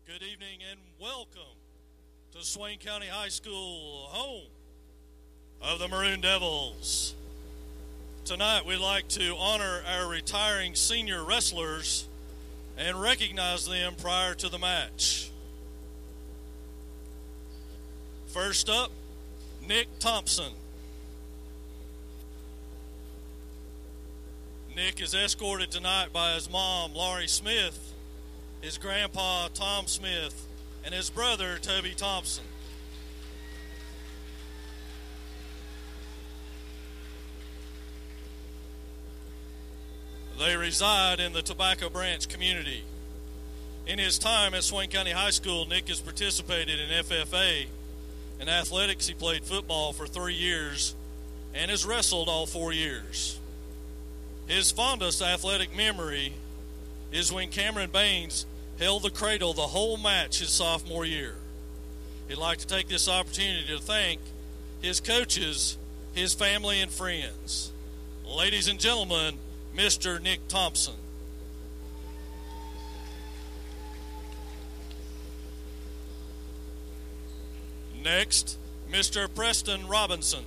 Good evening and welcome to Swain County High School, home of the Maroon Devils. Tonight we'd like to honor our retiring senior wrestlers and recognize them prior to the match. First up, Nick Thompson. Nick is escorted tonight by his mom, Laurie Smith, his grandpa, Tom Smith, and his brother, Toby Thompson. They reside in the Tobacco Branch community. In his time at Swain County High School, Nick has participated in FFA. In athletics, he played football for 3 years and has wrestled all 4 years. His fondest athletic memory is when Cameron Baines held the cradle the whole match his sophomore year. He'd like to take this opportunity to thank his coaches, his family, and friends. Ladies and gentlemen, Mr. Nick Thompson. Next, Mr. Preston Robinson.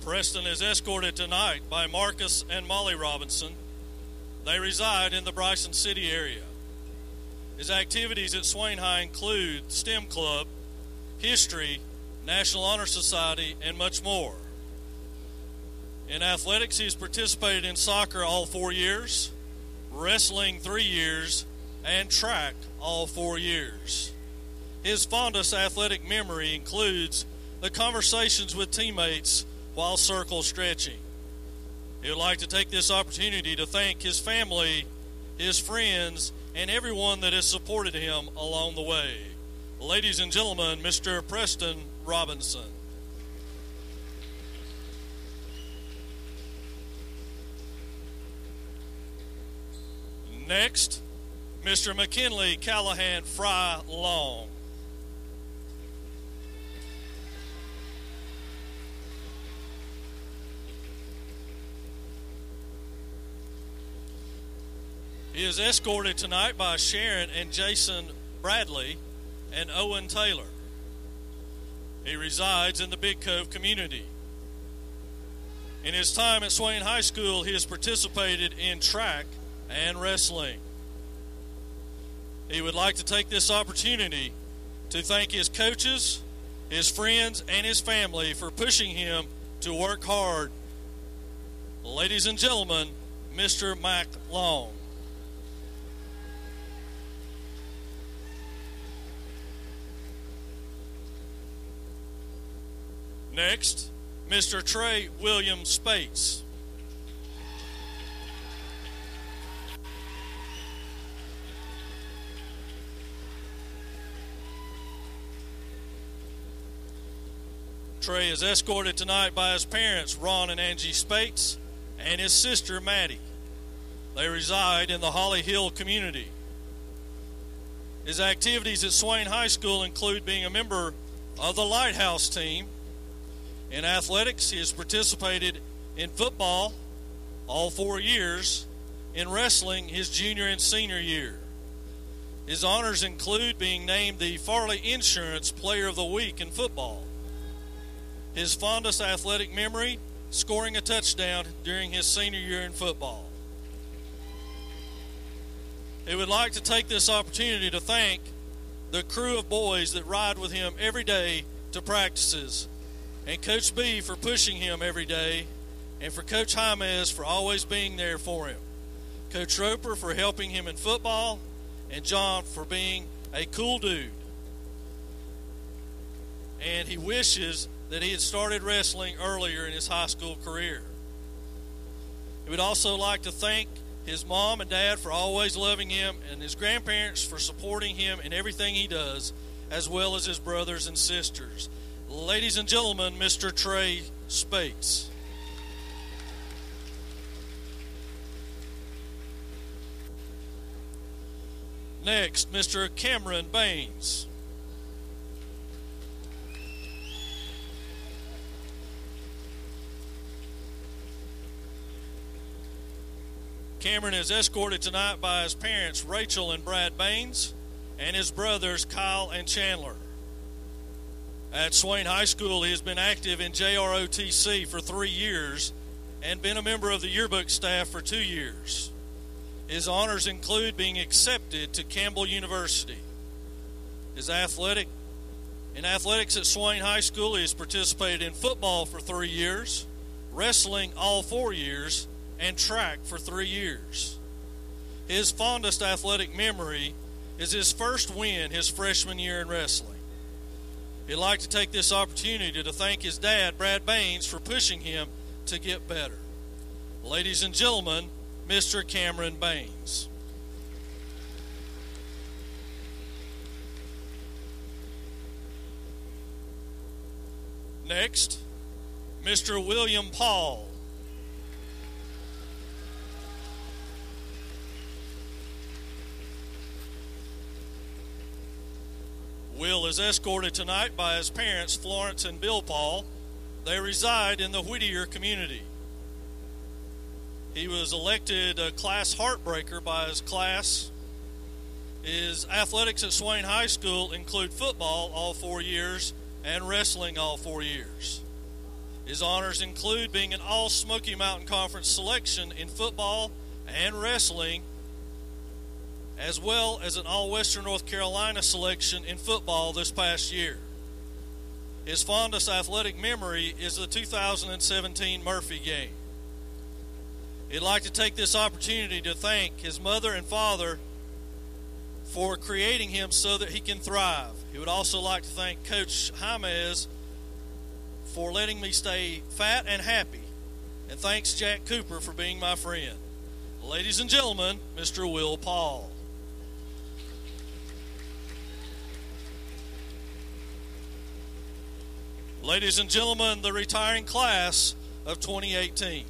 Preston is escorted tonight by Marcus and Molly Robinson. They reside in the Bryson City area. His activities at Swain High include STEM Club, History, National Honor Society, and much more. In athletics, he has participated in soccer all 4 years, wrestling 3 years, and track all 4 years. His fondest athletic memory includes the conversations with teammates while circle stretching. He would like to take this opportunity to thank his family, his friends, and everyone that has supported him along the way. Ladies and gentlemen, Mr. Preston Robinson. Next, Mr. McKinley Callahan Fry Long. He is escorted tonight by Sharon and Jason Bradley and Owen Taylor. He resides in the Big Cove community. In his time at Swain High School, he has participated in track and wrestling. He would like to take this opportunity to thank his coaches, his friends, and his family for pushing him to work hard. Ladies and gentlemen, Mr. Mac Long. Next, Mr. Trey William Spates. Trey is escorted tonight by his parents, Ron and Angie Spates, and his sister, Maddie. They reside in the Holly Hill community. His activities at Swain High School include being a member of the Lighthouse team. In athletics, he has participated in football all 4 years, in wrestling his junior and senior year. His honors include being named the Farley Insurance Player of the Week in football. His fondest athletic memory, scoring a touchdown during his senior year in football. He would like to take this opportunity to thank the crew of boys that ride with him every day to practices, and Coach B for pushing him every day, and for Coach Jaimez for always being there for him. Coach Roper for helping him in football, and John for being a cool dude. And he wishes that he had started wrestling earlier in his high school career. He would also like to thank his mom and dad for always loving him, and his grandparents for supporting him in everything he does, as well as his brothers and sisters. Ladies and gentlemen, Mr. Trey Spates. Next, Mr. Cameron Baines. Cameron is escorted tonight by his parents, Rachel and Brad Baines, and his brothers, Kyle and Chandler. At Swain High School, he has been active in JROTC for 3 years and been a member of the yearbook staff for 2 years. His honors include being accepted to Campbell University. In athletics at Swain High School, he has participated in football for 3 years, wrestling all 4 years, and track for 3 years. His fondest athletic memory is his first win his freshman year in wrestling. He'd like to take this opportunity to thank his dad, Brad Baines, for pushing him to get better. Ladies and gentlemen, Mr. Cameron Baines. Next, Mr. William Paul. Will is escorted tonight by his parents, Florence and Bill Paul. They reside in the Whittier community. He was elected a class heartbreaker by his class. His athletics at Swain High School include football all 4 years and wrestling all 4 years. His honors include being an All-Smoky Mountain Conference selection in football and wrestling, as well as an All-Western North Carolina selection in football this past year. His fondest athletic memory is the 2017 Murphy game. He'd like to take this opportunity to thank his mother and father for creating him so that he can thrive. He would also like to thank Coach Jaimez for letting me stay fat and happy. And thanks Jack Cooper for being my friend. Ladies and gentlemen, Mr. Will Paul. Ladies and gentlemen, the retiring class of 2018.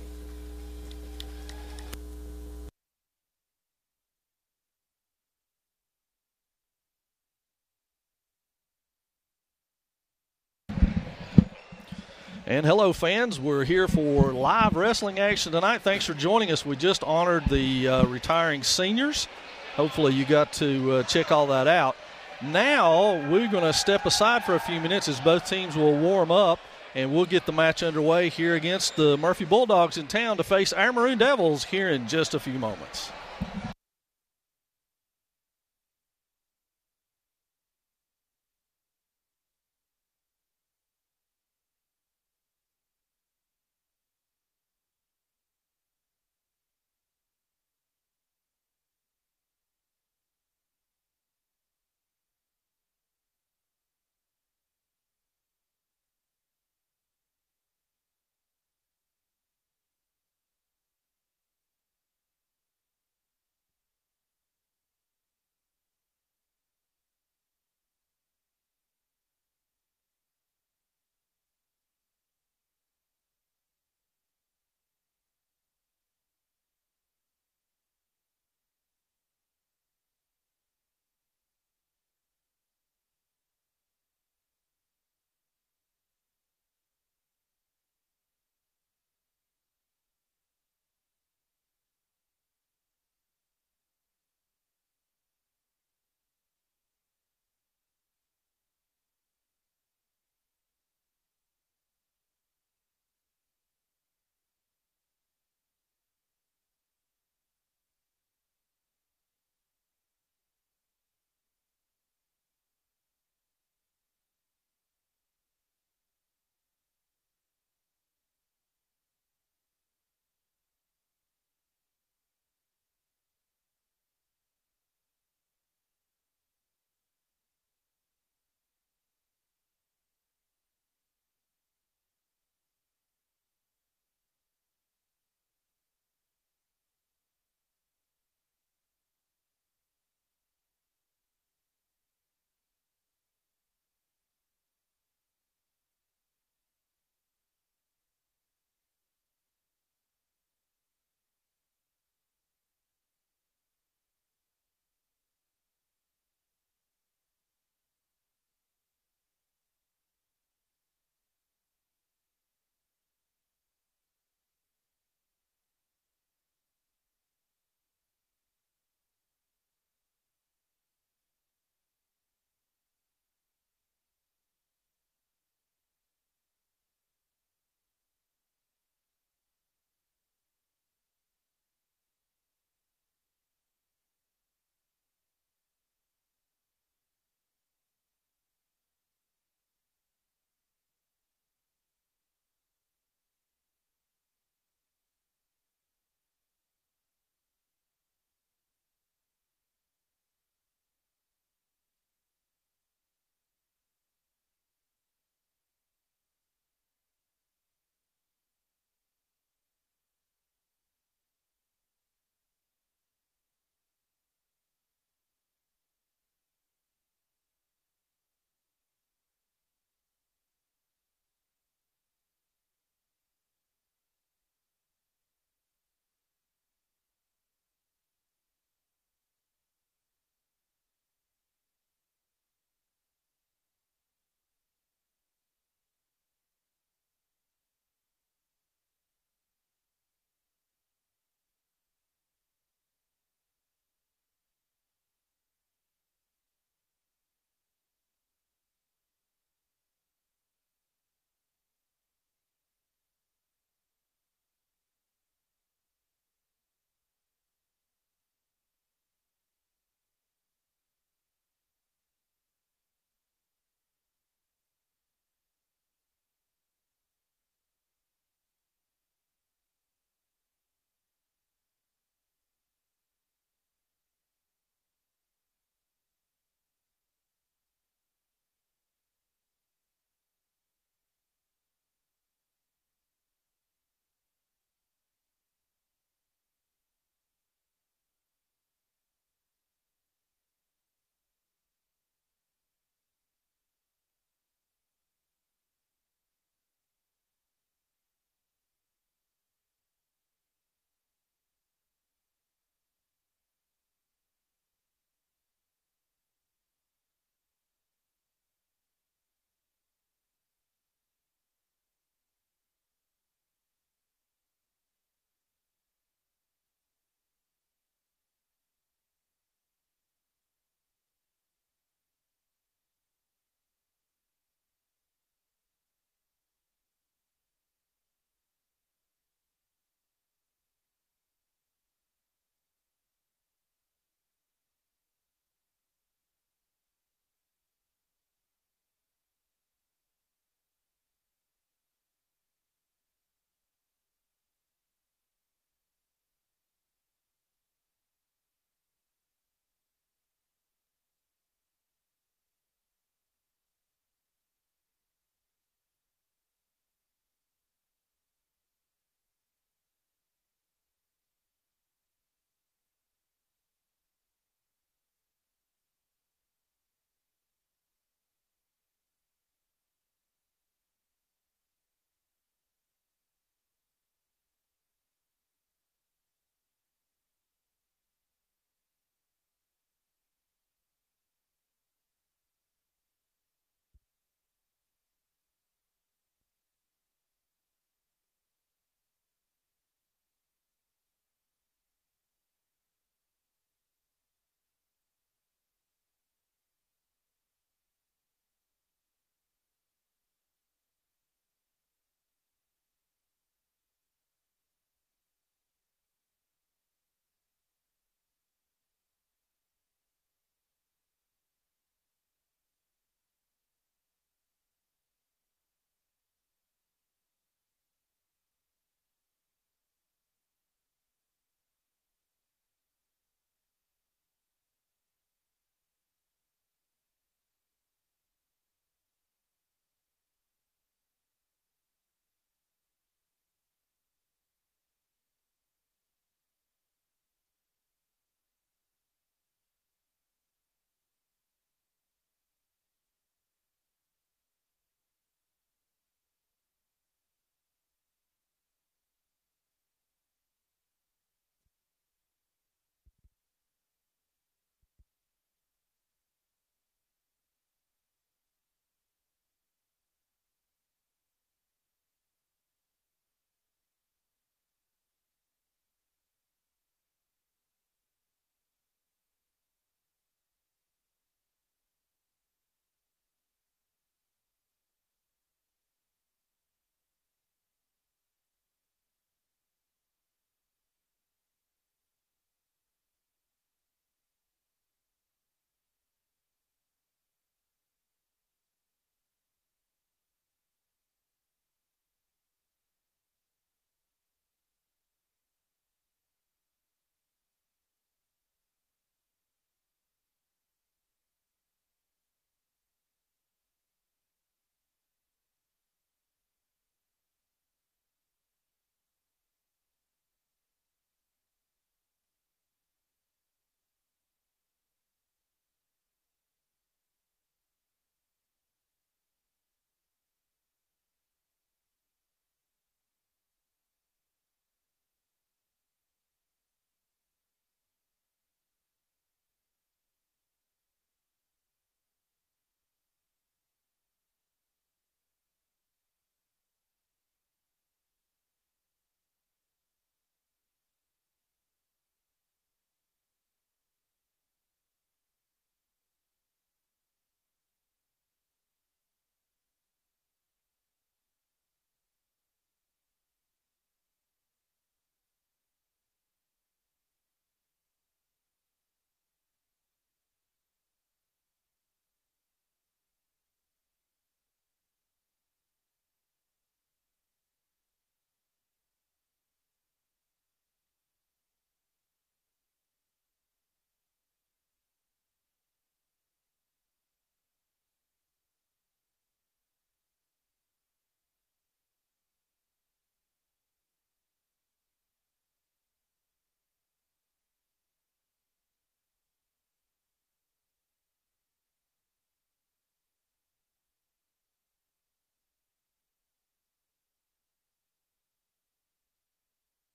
And hello, fans. We're here for live wrestling action tonight. Thanks for joining us. We just honored the retiring seniors. Hopefully you got to check all that out. Now we're going to step aside for a few minutes as both teams will warm up, and we'll get the match underway here against the Murphy Bulldogs in town to face our Maroon Devils here in just a few moments.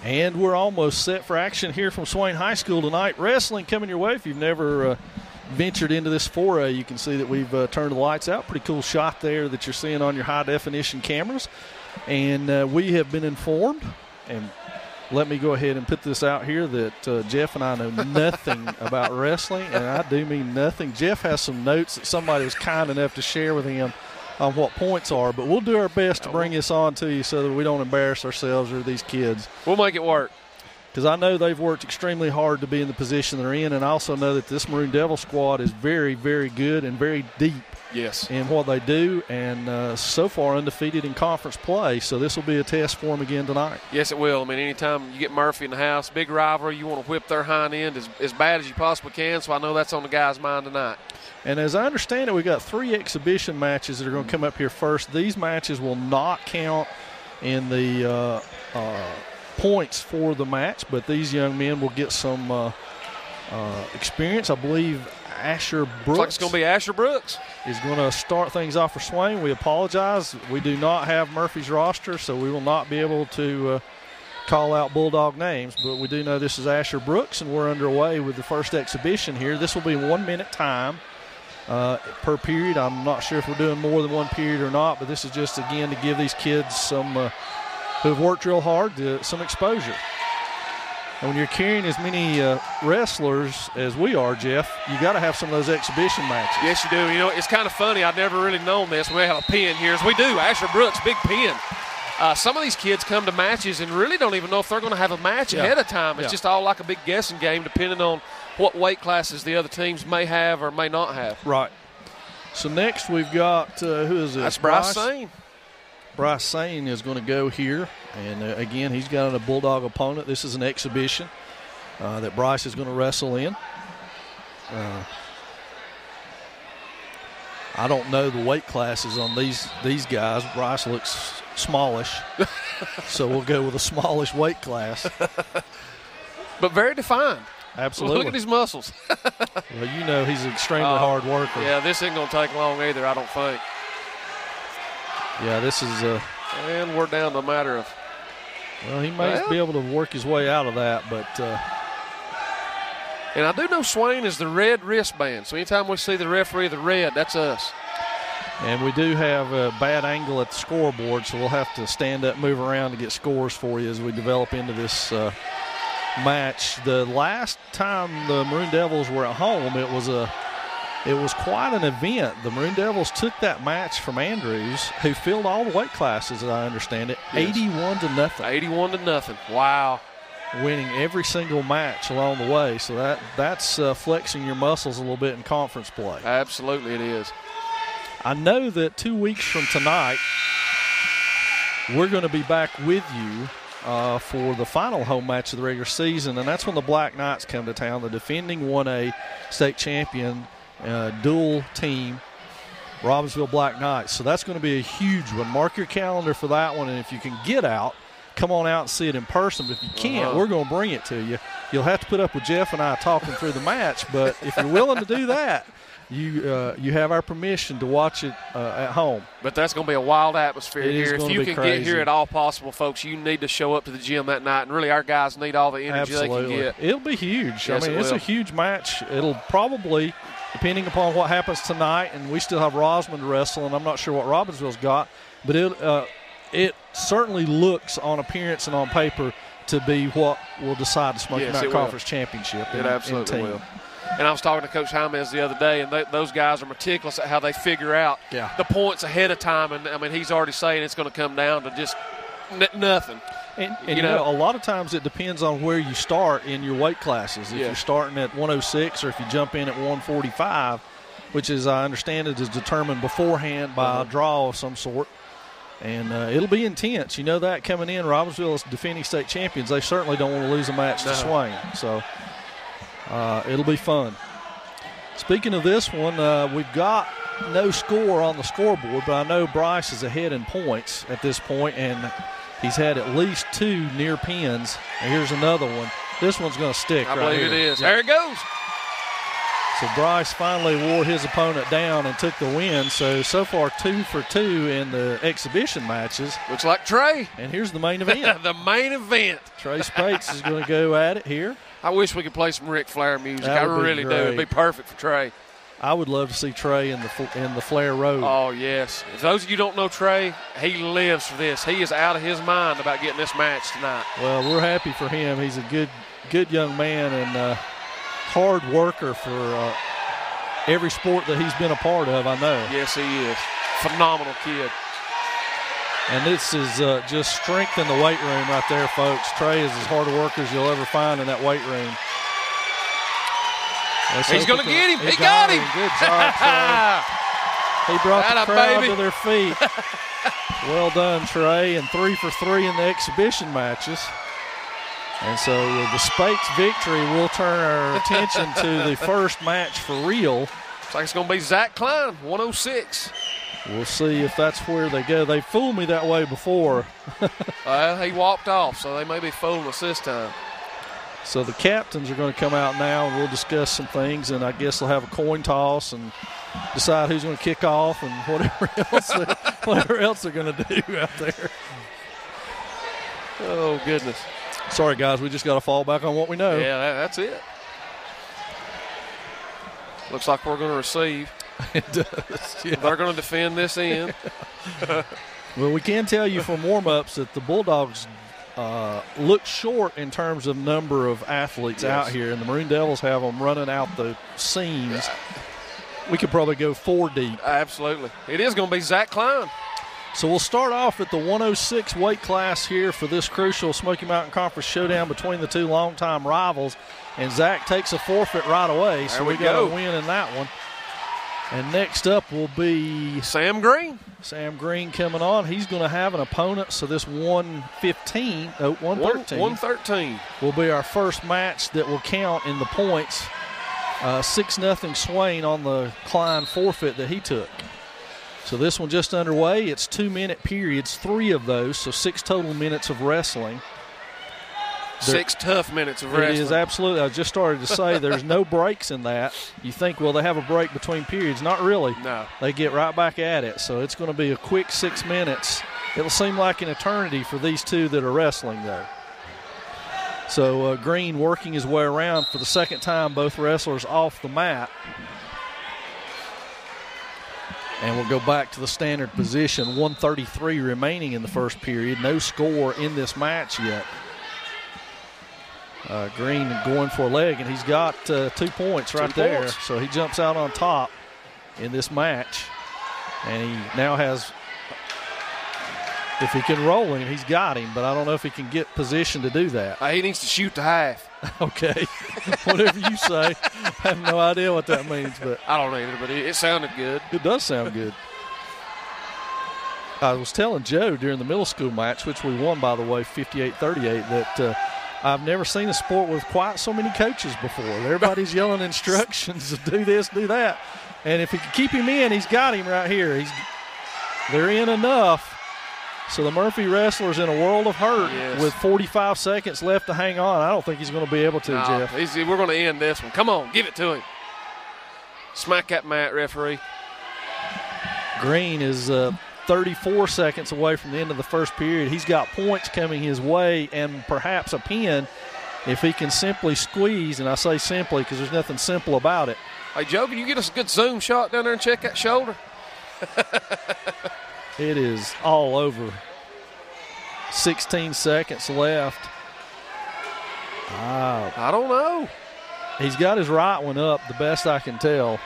And we're almost set for action here from Swain High School tonight. Wrestling coming your way. If you've never ventured into this foray, you can see that we've turned the lights out. Pretty cool shot there that you're seeing on your high-definition cameras. And we have been informed, and let me go ahead and put this out here, that Jeff and I know nothing about wrestling, and I do mean nothing. Jeff has some notes that somebody was kind enough to share with him on what points are, but we'll do our best to bring this on to you so that we don't embarrass ourselves or these kids. We'll make it work. Because I know they've worked extremely hard to be in the position they're in, and I also know that this Maroon Devil squad is very, very good and very deep in what they do, and so far undefeated in conference play, so this will be a test for them again tonight. Yes, it will. I mean, anytime you get Murphy in the house, big rivalry, you want to whip their hind end as bad as you possibly can, so I know that's on the guys' mind tonight. And as I understand it, we've got 3 exhibition matches that are going to come up here first. These matches will not count in the points for the match, but these young men will get some experience. I believe Asher Brooks. Looks like it's going to be Asher Brooks. Is going to start things off for Swain. We apologize. We do not have Murphy's roster, so we will not be able to call out Bulldog names, but we do know this is Asher Brooks, and we're underway with the first exhibition here. This will be 1 minute time per period. I'm not sure if we're doing more than one period or not, but this is just, again, to give these kids some who've worked real hard some exposure. And when you're carrying as many wrestlers as we are, Jeff, you got to have some of those exhibition matches. Yes, you do. You know, it's kind of funny. I've never really known this. We have a pin here, as we do. Asher Brooks, big pin. Some of these kids come to matches and really don't even know if they're going to have a match ahead of time. It's just all like a big guessing game, depending on what weight classes the other teams may have or may not have. Right. So next we've got, who is this? That's Bryce Sane. Bryce Sane is going to go here. And, again, he's got a Bulldog opponent. This is an exhibition that Bryce is going to wrestle in. I don't know the weight classes on these guys. Bryce looks smallish, so we'll go with a smallish weight class. But very defined. Absolutely. Look at his muscles. Well, you know he's an extremely hard worker. Yeah, this ain't going to take long either, I don't think. Yeah, this is and we're down to a matter of. Well, he may be able to work his way out of that, but. And I do know Swain is the red wristband, so anytime we see the referee the red, that's us. And we do have a bad angle at the scoreboard, so we'll have to stand up, move around to get scores for you as we develop into this match. The last time the Maroon Devils were at home, it was quite an event. The Maroon Devils took that match from Andrews, who filled all the weight classes, as I understand it, 81-0. 81-0. Wow. Winning every single match along the way. So that's flexing your muscles a little bit in conference play. Absolutely it is. I know that 2 weeks from tonight, we're going to be back with you for the final home match of the regular season, and that's when the Black Knights come to town, the defending 1A state champion dual team, Robbinsville Black Knights. So that's going to be a huge one. Mark your calendar for that one, and if you can get out, come on out and see it in person. But if you can't, we're going to bring it to you. You'll have to put up with Jeff and I talking through the match, but if you're willing to do that, you have our permission to watch it at home. But that's going to be a wild atmosphere here. If you can crazy. Get here at all possible, folks, you need to show up to the gym that night, and really our guys need all the energy they can get. It'll be huge. Yes, it's a huge match. It'll probably, depending upon what happens tonight, and we still have Rosman to wrestle, and I'm not sure what Robbinsville's got, but it certainly looks on appearance and on paper to be what will decide the Smoky Mountain Conference Championship. It absolutely will. And I was talking to Coach Jaimez the other day, and those guys are meticulous at how they figure out the points ahead of time. And, I mean, he's already saying it's going to come down to just nothing. And you know, a lot of times it depends on where you start in your weight classes. If you're starting at 106 or if you jump in at 145, which, as I understand it, is determined beforehand by a draw of some sort. And it'll be intense. You know that coming in, Robbinsville is defending state champions. They certainly don't want to lose a match to Swain. So it'll be fun. Speaking of this one, we've got no score on the scoreboard, but I know Bryce is ahead in points at this point, and he's had at least 2 near pins. And here's another one. This one's going to stick I right believe here. It is. There it goes. So Bryce finally wore his opponent down and took the win. So far 2 for 2 in the exhibition matches. Looks like Trey. And here's the main event. The main event. Trey Spates is going to go at it here. I wish we could play some Ric Flair music. That I would be really do. great. It'd be perfect for Trey. I would love to see Trey in the Flair Road. Oh, yes. If those of you don't know Trey, he lives for this. He is out of his mind about getting this match tonight. Well, we're happy for him. He's a good young man and hard worker for every sport that he's been a part of, I know. Yes, he is. Phenomenal kid. And this is just strength in the weight room right there, folks. Trey is as hard a worker as you'll ever find in that weight room. He's going to get him. He got him. Good job, Trey. He brought the crowd baby. to their feet. Well done, Trey, and 3 for 3 in the exhibition matches. And so with the Spates victory, we'll turn our attention to the first match for real. Looks like it's going to be Zach Klein, 106. We'll see if that's where they go. They fooled me that way before. Well, he walked off, so they may be fooling us this time. So the captains are going to come out now, and we'll discuss some things, and I guess they'll have a coin toss and decide who's going to kick off and whatever else they're going to do out there. Oh, goodness. Sorry, guys, we just got to fall back on what we know. Yeah, that's it. Looks like we're going to receive. It does, yeah. They're going to defend this end. Well, we can tell you from warm-ups that the Bulldogs look short in terms of number of athletes out here, and the Maroon Devils have them running out the seams. We could probably go 4 deep. Absolutely. It is going to be Zach Klein. So we'll start off at the 106 weight class here for this crucial Smoky Mountain Conference showdown between the two longtime rivals. And Zach takes a forfeit right away, so we got a win in that one. And next up will be Sam Green. Sam Green coming on. He's going to have an opponent, so this 113 will be our first match that will count in the points. 6-0 Swain on the Klein forfeit that he took. So this one just underway. It's 2-minute periods, 3 of those, so 6 total minutes of wrestling. 6 tough minutes of wrestling. It is absolutely. I just started to say there's no breaks in that. You think, well, they have a break between periods. Not really. No. They get right back at it. So it's going to be a quick 6 minutes. It'll seem like an eternity for these two that are wrestling, though. So Green working his way around for the second time, both wrestlers off the mat. And we'll go back to the standard position. 1:33 remaining in the first period. No score in this match yet. Green going for a leg, and he's got 2 points right there. So he jumps out on top in this match. And he now has, if he can roll him, he's got him. But I don't know if he can get position to do that. He needs to shoot the half. Okay. Whatever you say. I have no idea what that means. But I don't either, but it sounded good. It does sound good. I was telling Joe during the middle school match, which we won, by the way, 58-38, that I've never seen a sport with quite so many coaches before. Everybody's yelling instructions, do this, do that. And if he can keep him in, he's got him right here. They're in enough. So the Murphy wrestler's in a world of hurt with 45 seconds left to hang on. I don't think he's going to be able to, Jeff. We're going to end this one. Come on, give it to him. Smack that mat, referee. Green is 34 seconds away from the end of the first period. He's got points coming his way and perhaps a pin if he can simply squeeze, and I say simply because there's nothing simple about it. Hey, Joe, can you get us a good zoom shot down there and check that shoulder? It is all over. 16 seconds left. I don't know. He's got his right one up, the best I can tell.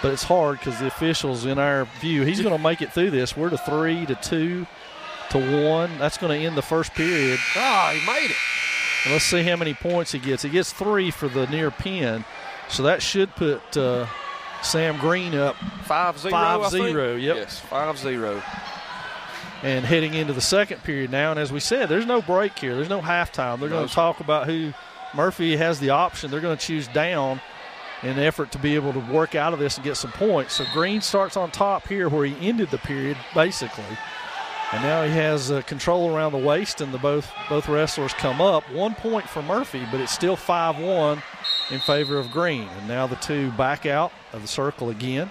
But it's hard because the officials, in our view, he's going to make it through this. We're to 3 to 2 to 1. That's going to end the first period. He made it. And let's see how many points he gets. He gets 3 for the near pin. So that should put Sam Green up 5-0. 5-0, yep. Yes, 5-0. And heading into the second period now. And as we said, there's no break here. There's no halftime. They're going to talk about who Murphy has the option. They're going to choose down in an effort to be able to work out of this and get some points. So Green starts on top here where he ended the period, basically. And now he has control around the waist, and both wrestlers come up. 1 point for Murphy, but it's still 5-1 in favor of Green. And now the two back out of the circle again.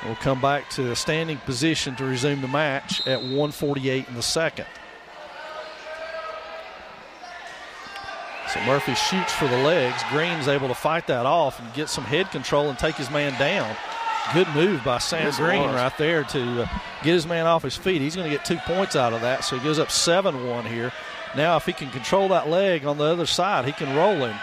We'll come back to a standing position to resume the match at 1:48 in the second. So Murphy shoots for the legs. Green's able to fight that off and get some head control and take his man down. Good move by Sam Green right there to get his man off his feet. He's going to get 2 points out of that, so he goes up 7-1 here. Now if he can control that leg on the other side, he can roll him.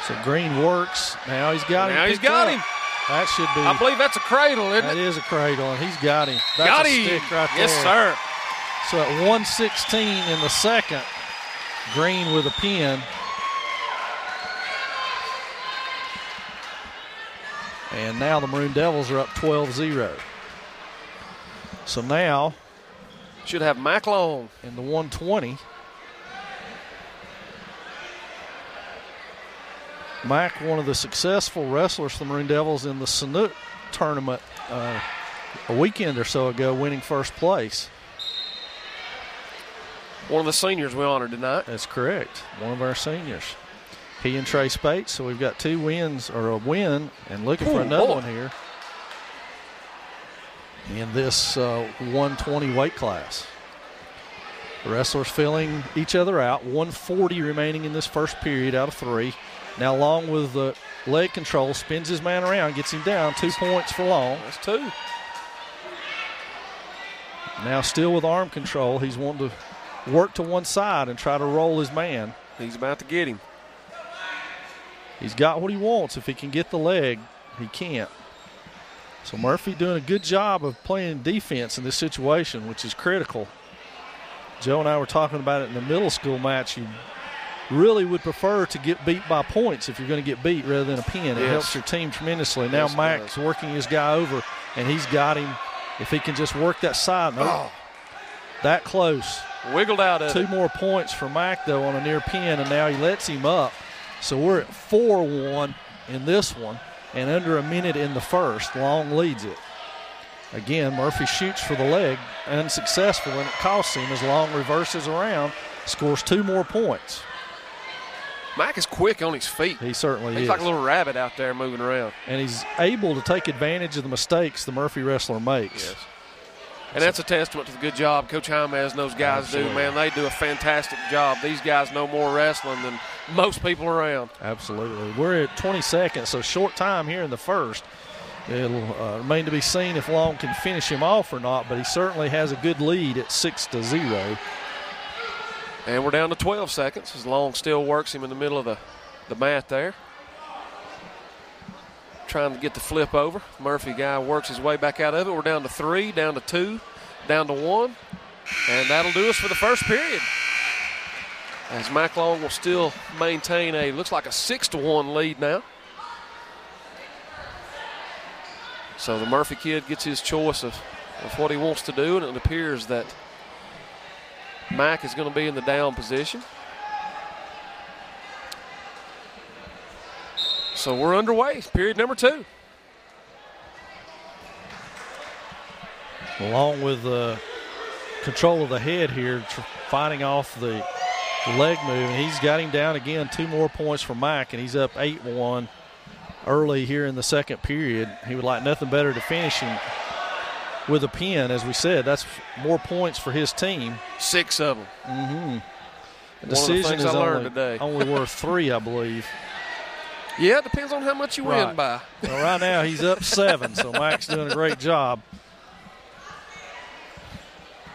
So Green works. Now he's got him. Now he's got him. That should be. I believe that's a cradle, isn't it? That is a cradle, and he's got him. That's got a him. stick right there. Yes, sir. So at 1:16 in the second, Green with a pin. And now the Maroon Devils are up 12-0. So now should have Mac Long in the 120. Mac, one of the successful wrestlers for the Maroon Devils in the Sanuk tournament a weekend or so ago, winning first place. One of the seniors we honored tonight. That's correct. One of our seniors. He and Trey Spates. So we've got 2 wins, or a win, and looking for another one here in this 120 weight class. The wrestlers filling each other out. 1:40 remaining in this first period out of 3. Now Long with the leg control, spins his man around, gets him down. 2 points for Long. That's 2. Now still with arm control. He's wanting to work to one side and try to roll his man. He's about to get him. He's got what he wants. If he can get the leg, he can't. So Murphy doing a good job of playing defense in this situation, which is critical. Joe and I were talking about it in the middle school match. You really would prefer to get beat by points if you're going to get beat rather than a pin. It helps your team tremendously. Now Mac's working his guy over, and he's got him. If he can just work that side. That close. Wiggled out of it. 2 more points for Mac, though, on a near pin, and now he lets him up. So we're at 4-1 in this one, and under a minute in the first. Long leads it. Again, Murphy shoots for the leg, unsuccessful, and it costs him as Long reverses around, scores 2 more points. Mac is quick on his feet. He certainly is. He's like a little rabbit out there moving around. And he's able to take advantage of the mistakes the Murphy wrestler makes. Yes. And that's a testament to the good job Coach Jaimez and those guys do, man. They do a fantastic job. These guys know more wrestling than most people around. Absolutely. We're at 20 seconds, so short time here in the first. It'll remain to be seen if Long can finish him off or not, but he certainly has a good lead at 6-0. And we're down to 12 seconds as Long still works him in the middle of the mat there. Trying to get the flip over. Murphy guy works his way back out of it. We're down to 3, down to 2, down to 1. And that'll do us for the first period. As Mac Long will still maintain looks like a 6-1 lead now. So the Murphy kid gets his choice of what he wants to do, and it appears that Mac is going to be in the down position. So we're underway, period number 2. Along with control of the head here, fighting off the leg move, and he's got him down again. 2 more points for Mac, and he's up 8-1 early here in the second period. He would like nothing better to finish him with a pin. As we said, that's more points for his team. 6 of them. Mm-hmm. The decision is only worth 3, I believe. Yeah, it depends on how much you win by. Well, right now he's up 7, so Mac's doing a great job.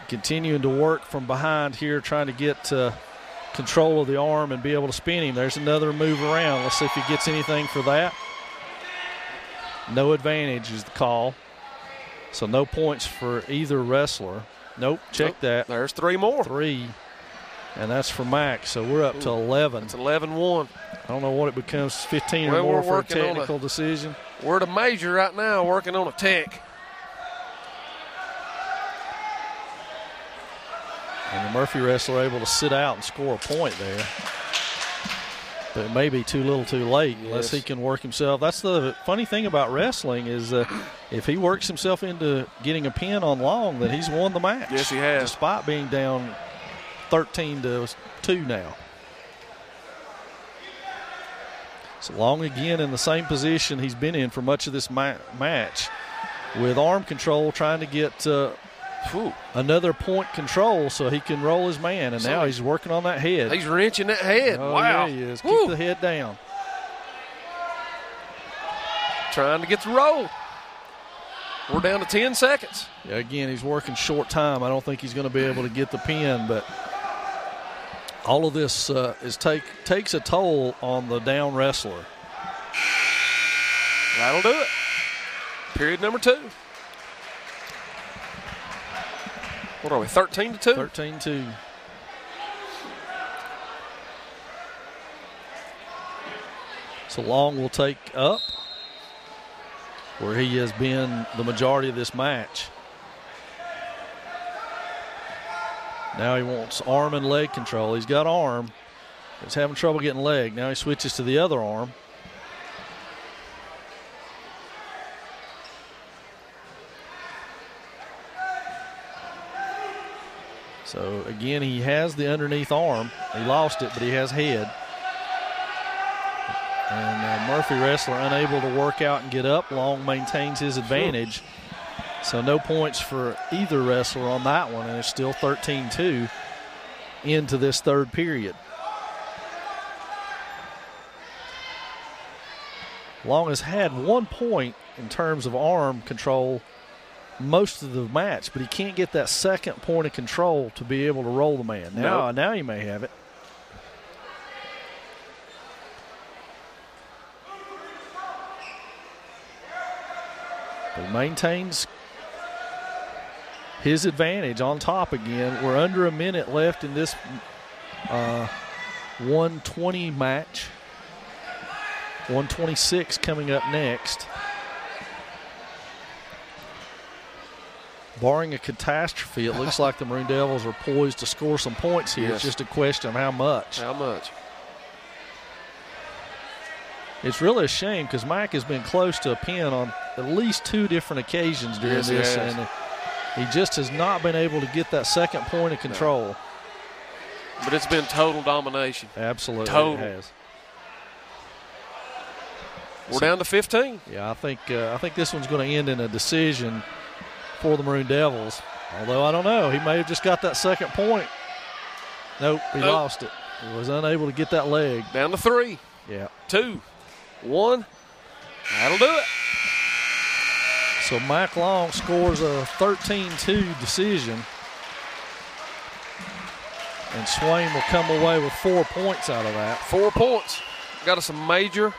Continuing to work from behind here, trying to get control of the arm and be able to spin him. There's another move around. Let's see if he gets anything for that. No advantage is the call. So no points for either wrestler. Nope, check that. There's 3 more. 3, and that's for Mac. So we're up to 11. It's 11-1. I don't know what it becomes, 15 or more for a technical decision. We're at a major right now, working on a tech. And the Murphy wrestler able to sit out and score a point there. But it may be too little too late unless he can work himself. That's the funny thing about wrestling is if he works himself into getting a pin on Long, then he's won the match. Yes, he has. Despite being down 13-2 now. So Long again in the same position he's been in for much of this match, with arm control, trying to get another point control so he can roll his man. And now he's working on that head. He's wrenching that head. Oh, wow. Yeah, he is. Keep the head down. Trying to get the roll. We're down to 10 seconds. Yeah, again, he's working short time. I don't think he's going to be able to get the pin, but all of this takes a toll on the down wrestler. That'll do it. Period number 2. What are we, 13-2? 13-2. So Long will take up, where he has been the majority of this match. Now he wants arm and leg control. He's got arm. He's having trouble getting leg. Now he switches to the other arm. So again, he has the underneath arm. He lost it, but he has head. And Murphy wrestler unable to work out and get up. Long maintains his advantage. So no points for either wrestler on that one, and it's still 13-2 into this third period. Long has had 1 point in terms of arm control most of the match, but he can't get that second point of control to be able to roll the man. Now he may have it. But he maintains his advantage on top again. We're under a minute left in this 120 match. 126 coming up next. Barring a catastrophe, it looks like the Maroon Devils are poised to score some points here. Yes. It's just a question of how much. How much? It's really a shame because Mac has been close to a pin on at least 2 different occasions during this, and he just has not been able to get that second point of control. No. But it's been total domination. Absolutely, total. It has. We're down to 15. Yeah, I think this one's going to end in a decision for the Maroon Devils. Although I don't know, he may have just got that second point. Nope, he lost it. He was unable to get that leg. Down to 3. Yeah. 2, 1. That'll do it. So Mac Long scores a 13-2 decision. And Swain will come away with 4 points out of that. 4 points. Got us a major,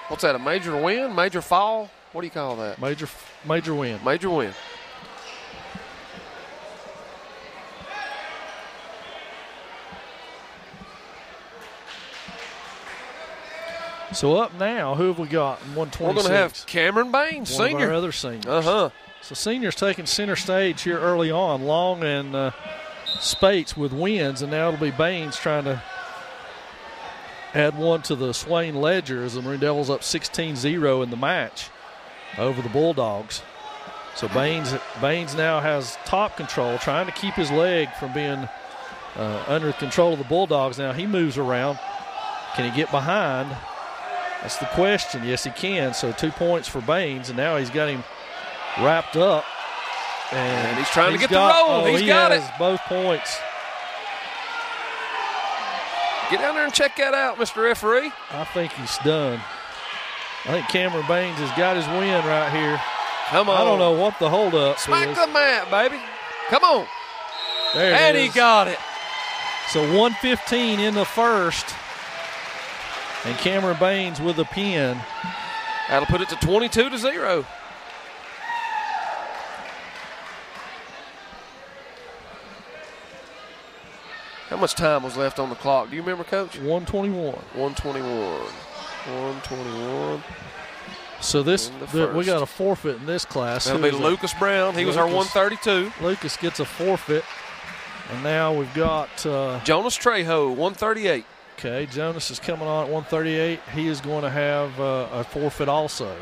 what's that, a major win? Major fall? What do you call that? Major win. Major win. So up now, who have we got in 126? We're going to have Cameron Baines, one senior. Of our other seniors. Uh-huh. So seniors taking center stage here early on. Long and Spates with wins, and now it'll be Baines trying to add one to the Swain ledger as the Maroon Devils up 16-0 in the match over the Bulldogs. So Baines now has top control, trying to keep his leg from being under control of the Bulldogs. Now he moves around. Can he get behind? That's the question. Yes, he can. So 2 points for Baines, and now he's got him wrapped up. And he's trying to get the roll. He's got it. Both points. Get down there and check that out, Mr. Referee. I think he's done. I think Cameron Baines has got his win right here. Come on. I don't know what the holdup is. Smack the mat, baby. Come on. There it is. And he got it. So 1:15 in the first. And Cameron Baines with a pin. That'll put it to 22-0. How much time was left on the clock? Do you remember, Coach? 121. 121. So we got a forfeit in this class. That'll be Lucas Brown. He was our 132. Lucas gets a forfeit. And now we've got Jonas Trejo, 138. Okay, Jonas is coming on at 138. He is going to have a forfeit also.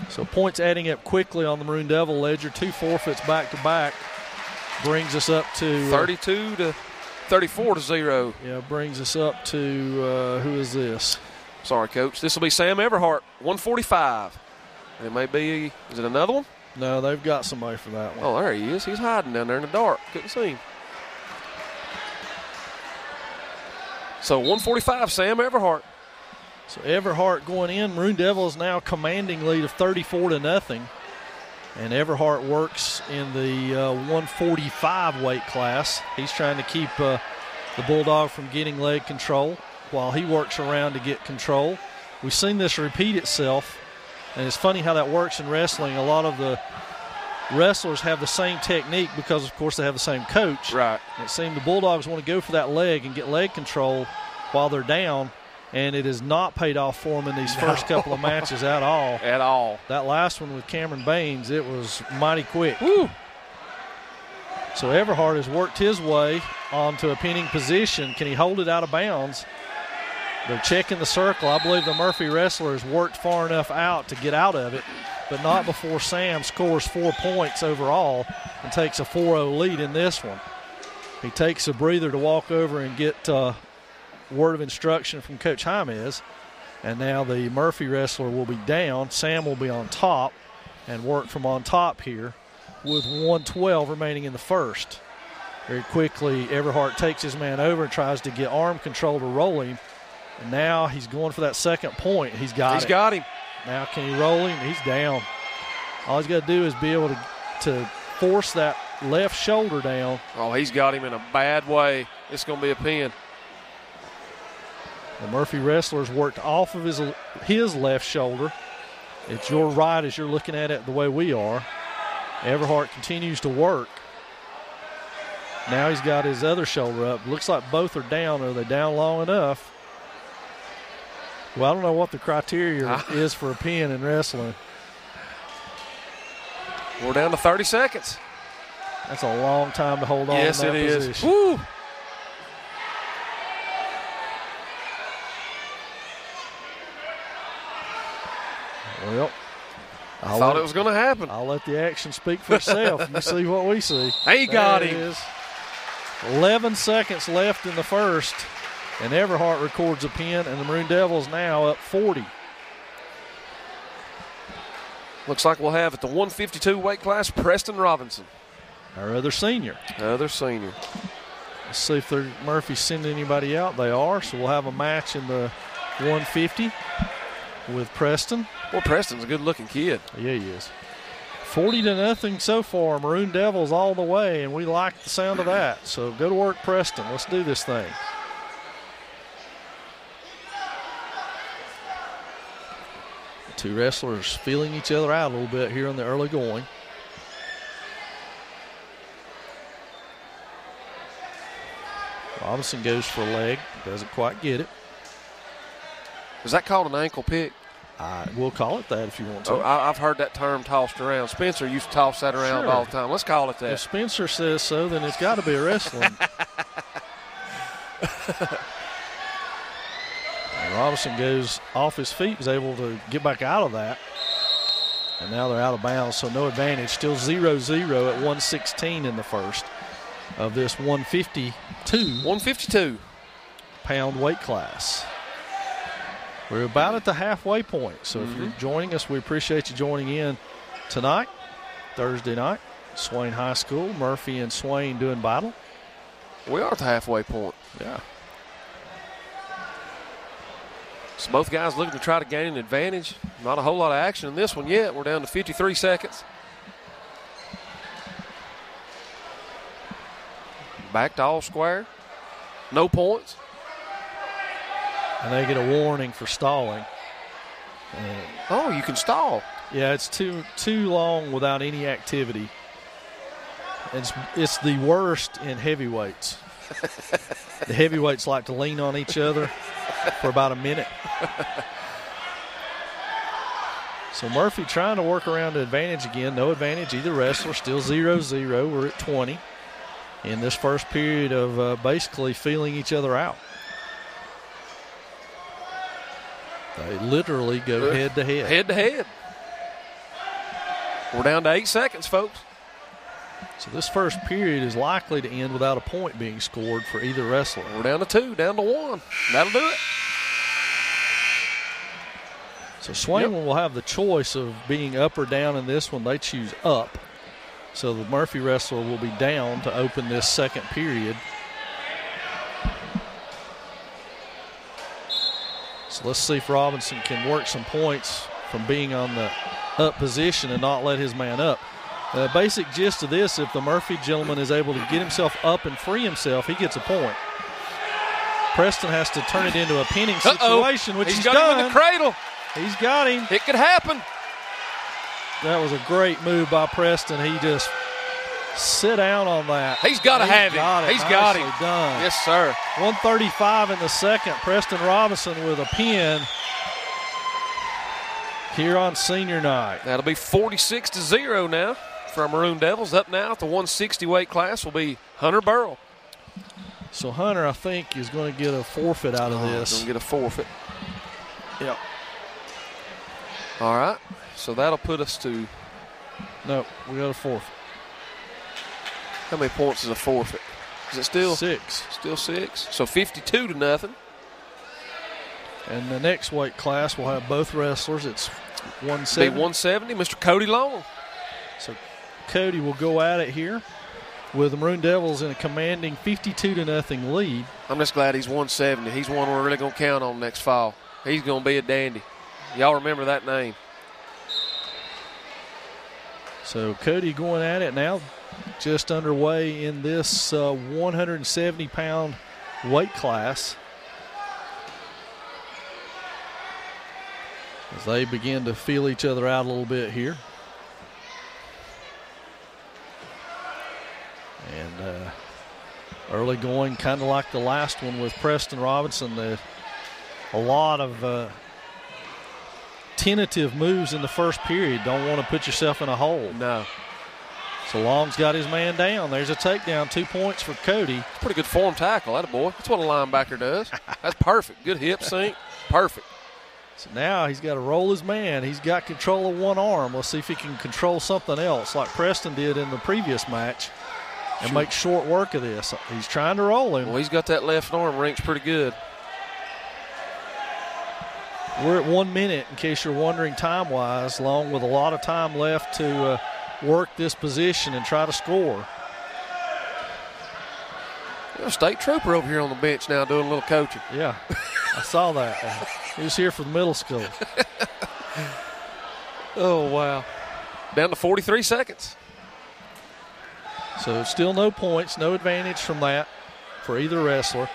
So points adding up quickly on the Maroon Devil ledger. 2 forfeits back-to-back brings us up to 32 to 34-0. Yeah, brings us up to who is this? Sorry, Coach. This will be Sam Everhart, 145. It may be, is it another one? No, they've got somebody for that one. Oh, there he is. He's hiding down there in the dark. Couldn't see him. So 145, Sam Everhart. So Everhart going in. Maroon Devils now commanding lead of 34-0. And Everhart works in the 145 weight class. He's trying to keep the Bulldog from getting leg control while he works around to get control. We've seen this repeat itself, and it's funny how that works in wrestling. A lot of the wrestlers have the same technique because, of course, they have the same coach. Right. It seems the Bulldogs want to go for that leg and get leg control while they're down, and it has not paid off for them in these first couple of matches at all. At all. That last one with Cameron Baines, it was mighty quick. Woo. So Everhart has worked his way onto a pinning position. Can he hold it out of bounds? They're checking the circle. I believe the Murphy wrestlers worked far enough out to get out of it, but not before Sam scores 4 points overall and takes a 4-0 lead in this one. He takes a breather to walk over and get word of instruction from Coach Jaimez, and now the Murphy wrestler will be down. Sam will be on top and work from on top here with 1:12 remaining in the first. Very quickly, Everhart takes his man over and tries to get arm control to roll him. And now he's going for that second point. He's got him. Now can he roll him? He's down. All he's got to do is be able to force that left shoulder down. Oh, he's got him in a bad way. It's going to be a pin. The Murphy wrestlers worked off of his left shoulder. It's your right as you're looking at it the way we are. Everhart continues to work. Now he's got his other shoulder up. Looks like both are down. Are they down long enough? Well, I don't know what the criteria is for a pin in wrestling. We're down to 30 seconds. That's a long time to hold on in that position. Yes, it is. Woo! Well, I thought it was going to happen. I'll let the action speak for itself. You see what we see. He got him. Is. 11 seconds left in the first, and Everhart records a pin, and the Maroon Devils now up 40. Looks like we'll have at the 152 weight class Preston Robinson. Our other senior. Let's see if Murphy's sending anybody out. They are, so we'll have a match in the 150 with Preston. Well, Preston's a good-looking kid. Yeah, he is. 40-0 so far. Maroon Devils all the way, and we like the sound of that. So go to work, Preston. Let's do this thing. The two wrestlers feeling each other out a little bit here in the early going. Robinson goes for a leg. Doesn't quite get it. Is that called an ankle pick? We'll call it that if you want to. Oh, I've heard that term tossed around. Spencer used to toss that around all the time. Let's call it that. If Spencer says so, then it's got to be a wrestling. Robinson goes off his feet, is able to get back out of that. And now they're out of bounds, so no advantage. Still 0-0 at 1:16 in the first of this 152 pound weight class. We're about at the halfway point, so if you're joining us, we appreciate you joining in tonight, Thursday night, Swain High School, Murphy and Swain doing battle. We are at the halfway point. Yeah. So both guys looking to try to gain an advantage. Not a whole lot of action in this one yet. We're down to 53 seconds. Back to all square. No points. And they get a warning for stalling. You can stall. Yeah, it's too long without any activity. It's the worst in heavyweights. The heavyweights like to lean on each other for about a minute. So Murphy trying to work around the advantage again. No advantage, either wrestler. Still 0-0. We're at 20 in this first period of basically feeling each other out. They literally go head to head. Head to head. We're down to 8 seconds, folks. So this first period is likely to end without a point being scored for either wrestler. We're down to 2, down to 1. That'll do it. So Swain will have the choice of being up or down in this one. They choose up. So the Murphy wrestler will be down to open this second period. So let's see if Robinson can work some points from being on the up position and not let his man up. The basic gist of this, if the Murphy gentleman is able to get himself up and free himself, he gets a point. Preston has to turn it into a pinning situation, which he's done. Got him in the cradle. He's got him. It could happen. That was a great move by Preston. He just sit down on that. He's got to have him. He's got him. Done. Yes, sir. 1:35 in the second. Preston Robinson with a pin here on senior night. That'll be 46-0 now for our Maroon Devils. Up now at the 160 weight class will be Hunter Burrell. So Hunter, I think, is going to get a forfeit out of this. Going to get a forfeit. Yep. All right. So that'll put us to. No, we got a forfeit. How many points is a forfeit? Is it still 6? Still 6. So 52-0. And the next weight class will have both wrestlers. It's 170. Be 170. Mr. Cody Long. So Cody will go at it here with the Maroon Devils in a commanding 52-0 lead. I'm just glad he's 170. He's one we're really going to count on next fall. He's going to be a dandy. Y'all remember that name. So Cody going at it now, just underway in this 170-pound weight class. As they begin to feel each other out a little bit here. And early going, kind of like the last one with Preston Robinson. A lot of tentative moves in the first period. Don't want to put yourself in a hole. No. So Long's got his man down. There's a takedown, 2 points for Cody. Pretty good form tackle, that boy. That's what a linebacker does. That's perfect. Good hip sink. Perfect. So now he's got to roll his man. He's got control of one arm. Let's see if he can control something else like Preston did in the previous match and make short work of this. He's trying to roll him. Well, he's got that left arm ranked pretty good. We're at 1 minute, in case you're wondering time-wise, Long with a lot of time left to work this position and try to score. A state trooper over here on the bench now doing a little coaching. Yeah, I saw that. He was here for the middle school. Oh, wow. Down to 43 seconds. So still no points, no advantage from that for either wrestler.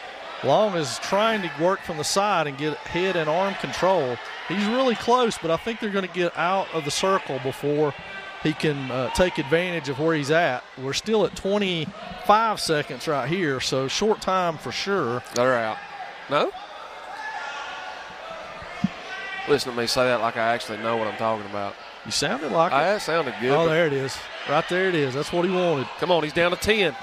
Long is trying to work from the side and get head and arm control. He's really close, but I think they're going to get out of the circle before he can take advantage of where he's at. We're still at 25 seconds right here, so short time for sure. They're out. No? Listen to me say that like I actually know what I'm talking about. You sounded like it. That sounded good. Oh, there it is. Right there it is. That's what he wanted. Come on, he's down to 10.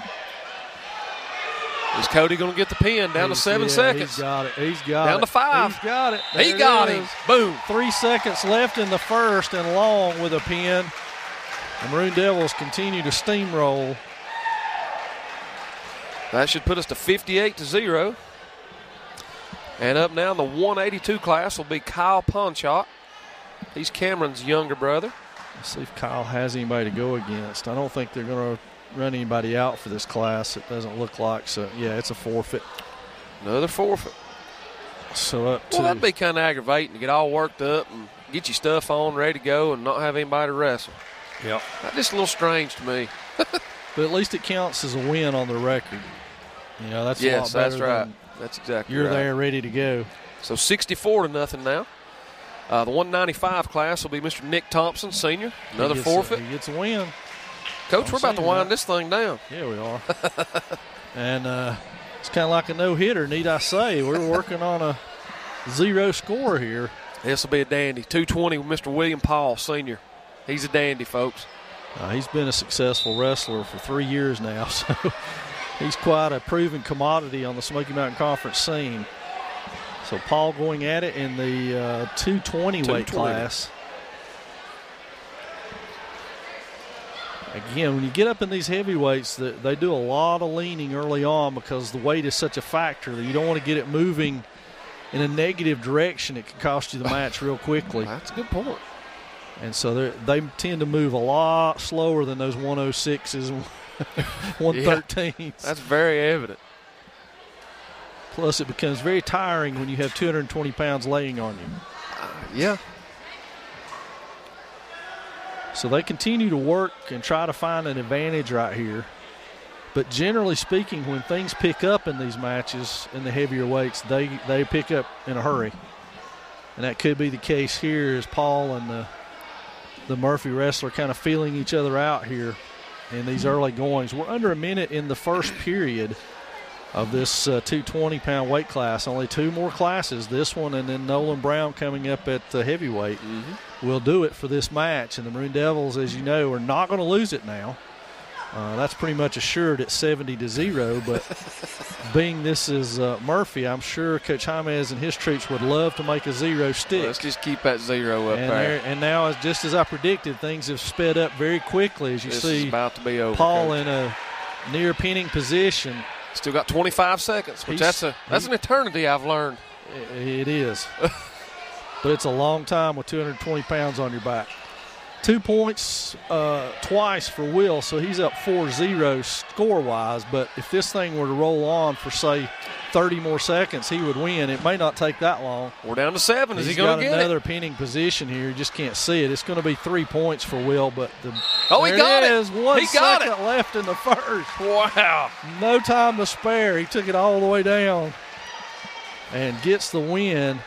Is Cody going to get the pin? Down to 7 seconds. He's got it. He's got it. Down to 5. He's got it. He got him. Boom. 3 seconds left in the first, and Long with a pin. The Maroon Devils continue to steamroll. That should put us to 58-0. And up now in the 182 class will be Kyle Ponchot. He's Cameron's younger brother. Let's see if Kyle has anybody to go against. I don't think they're going to run anybody out for this class. It doesn't look like. So, yeah, it's a forfeit. Another forfeit. So up to. Well, that'd be kind of aggravating to get all worked up and get your stuff on, ready to go, and not have anybody to wrestle. Yep. That's just a little strange to me. But at least it counts as a win on the record. You know, that's a lot better. That's right. That's exactly you're right. there ready to go. So 64-0 now. The 195 class will be Mr. Nick Thompson, senior. Another forfeit. He gets a win. Coach, we're about to wind this thing down. Yeah, we are. And it's kind of like a no-hitter, need I say. We're working on a 0 score here. This will be a dandy. 220 with Mr. William Paul, senior. He's a dandy, folks. He's been a successful wrestler for 3 years now, so he's quite a proven commodity on the Smoky Mountain Conference scene. So Paul going at it in the 220 weight class. Again, when you get up in these heavyweights, they do a lot of leaning early on because the weight is such a factor that you don't want to get it moving in a negative direction, it can cost you the match real quickly. That's a good point. And so they tend to move a lot slower than those 106s and 113s. Yeah, that's very evident. Plus, it becomes very tiring when you have 220 pounds laying on you. Yeah. So they continue to work and try to find an advantage right here. But generally speaking, when things pick up in these matches in the heavier weights, they pick up in a hurry. And that could be the case here as Paul and the Murphy wrestler kind of feeling each other out here in these early goings. We're under a minute in the first period of this 220-pound weight class. Only two more classes, this one and then Nolan Brown coming up at heavyweight. Will do it for this match. And the Maroon Devils, as you know, are not going to lose it now. That's pretty much assured at 70-0. But being this is Murphy, I'm sure Coach Jaimez and his troops would love to make a 0 stick. Well, let's just keep that 0 up there. And now, just as I predicted, things have sped up very quickly as you this see is about to be over, Paul Coach. in a near pinning position. Still got 25 seconds, which that's an eternity, I've learned. It is. But it's a long time with 220 pounds on your back. 2 points twice for Will, so he's up 4-0 score-wise. But if this thing were to roll on for, say, 30 more seconds, he would win. It may not take that long. We're down to 7. Is he He's going to got get another it? pinning position here. You just can't see it. It's going to be 3 points for Will. But he got it. There is 1 He got second left in the first. Wow. No time to spare. He took it all the way down and gets the win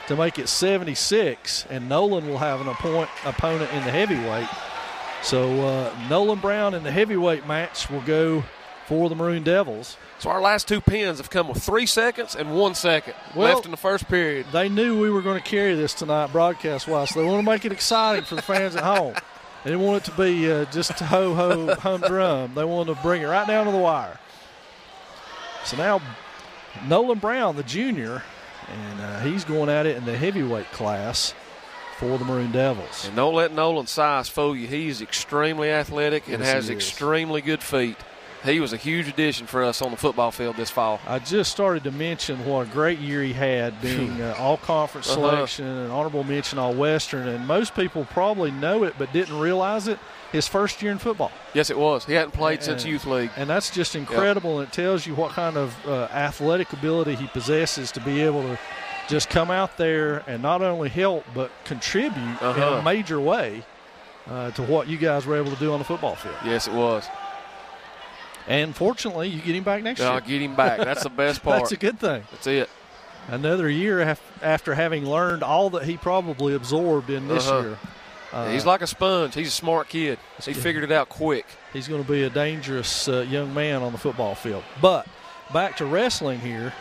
to make it 76, and Nolan will have an opponent in the heavyweight. So Nolan Brown in the heavyweight match will go for the Maroon Devils. So our last 2 pins have come with 3 seconds and 1 second left in the first period. They knew we were going to carry this tonight broadcast-wise, so they want to make it exciting for the fans at home. They didn't want it to be just ho-ho, humdrum. They wanted to bring it right down to the wire. So now Nolan Brown, the junior, and he's going at it in the heavyweight class for the Maroon Devils. And don't let Nolan's size fool you. He's extremely athletic and has extremely good feet. He was a huge addition for us on the football field this fall. I just started to mention what a great year he had, being all-conference selection and honorable mention all-Western. And most people probably know it but didn't realize it. His first year in football. Yes, it was. He hadn't played since youth league. And that's just incredible, and it tells you what kind of athletic ability he possesses to be able to just come out there and not only help but contribute in a major way to what you guys were able to do on the football field. Yes, it was. And fortunately, you get him back next year. I'll get him back. That's the best part. That's a good thing. That's it. Another year after having learned all that he probably absorbed in this year. He's like a sponge. He's a smart kid. He figured it out quick. He's going to be a dangerous young man on the football field. But back to wrestling here,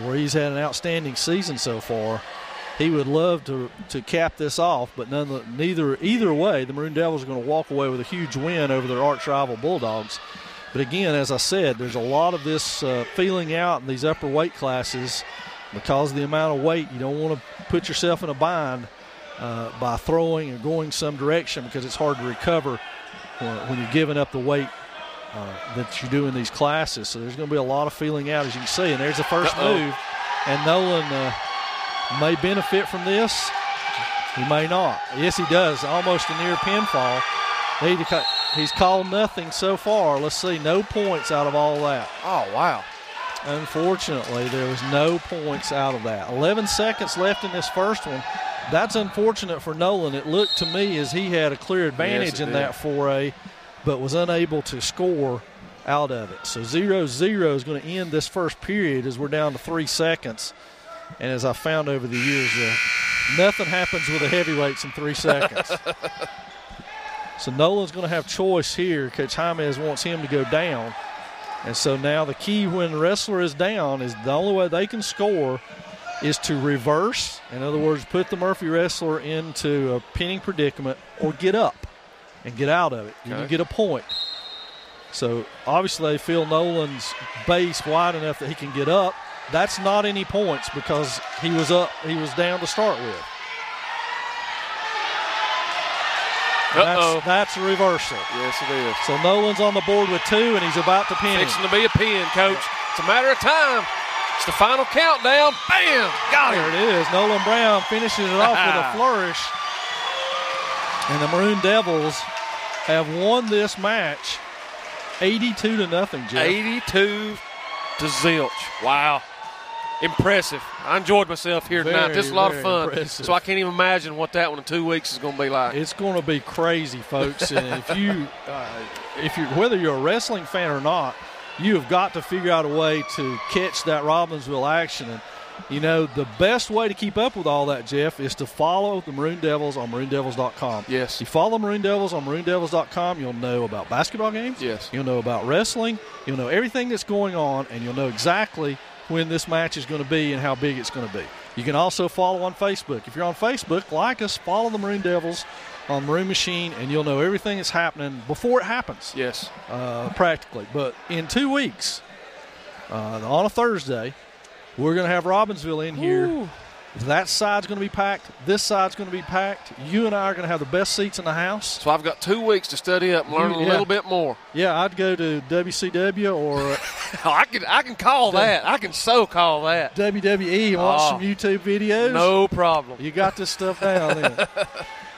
where he's had an outstanding season so far. He would love to cap this off, but either way, the Maroon Devils are going to walk away with a huge win over their arch rival Bulldogs. But again, as I said, there's a lot of this feeling out in these upper weight classes because of the amount of weight. You don't want to put yourself in a bind by throwing or going some direction because it's hard to recover when you're giving up the weight that you do in these classes. So there's going to be a lot of feeling out, as you can see. And there's the first move. And Nolan may benefit from this. He may not. Yes, he does. Almost a near pinfall. He's called nothing so far. Let's see. No points out of all that. Oh, wow. Unfortunately, there was no points out of that. 11 seconds left in this first one. That's unfortunate for Nolan. It looked to me as he had a clear advantage in that foray, but was unable to score out of it. So 0-0 is going to end this first period as we're down to 3 seconds. And as I found over the years, nothing happens with the heavyweights in 3 seconds. So Nolan's going to have choice here. Coach Jaimez wants him to go down. And so now the key when the wrestler is down is the only way they can score is to reverse. In other words, put the Murphy wrestler into a pinning predicament or get up and get out of it. Okay. You get a point. So obviously they feel Nolan's base wide enough that he can get up. That's not any points because he was up, he was down to start with. That's a reversal. Yes, it is. So Nolan's on the board with 2, and he's about to pin. Fixing to be a pin, Coach. It's a matter of time. It's the final countdown. Bam! Got There him. it is. Nolan Brown finishes it off with a flourish. And the Maroon Devils have won this match 82-0, Jeff. 82 to zilch. Wow. Impressive. I enjoyed myself here tonight. This is a lot of fun. Impressive. So I can't even imagine what that one in 2 weeks is going to be like. It's going to be crazy, folks. And if you whether you're a wrestling fan or not, you have got to figure out a way to catch that Robbinsville action. And, you know, the best way to keep up with all that, Jeff, is to follow the Maroon Devils on MaroonDevils.com. Yes. You follow Maroon Devils on MaroonDevils.com, you'll know about basketball games. Yes. You'll know about wrestling. You'll know everything that's going on, and you'll know exactly when this match is going to be and how big it's going to be. You can also follow on Facebook. If you're on Facebook, like us, follow the Maroon Devils on Maroon Machine, and you'll know everything that's happening before it happens. Yes. Practically. But in 2 weeks, on a Thursday, we're going to have Robbinsville in here. Ooh. That side's going to be packed. This side's going to be packed. You and I are going to have the best seats in the house. So I've got 2 weeks to study up and learn a little bit more. Yeah, I'd go to WCW or I can call that. I can so call that. WWE and watch some YouTube videos. No problem. You got this stuff down there.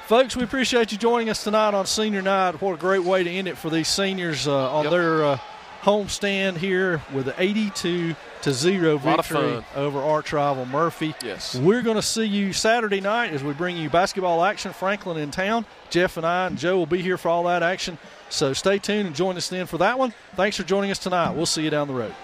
Folks, we appreciate you joining us tonight on Senior Night. What a great way to end it for these seniors on their homestand here with an 82-0 victory over arch rival Murphy. Yes. We're going to see you Saturday night as we bring you basketball action. Franklin in town. Jeff and I and Joe will be here for all that action. So stay tuned and join us then for that one. Thanks for joining us tonight. We'll see you down the road.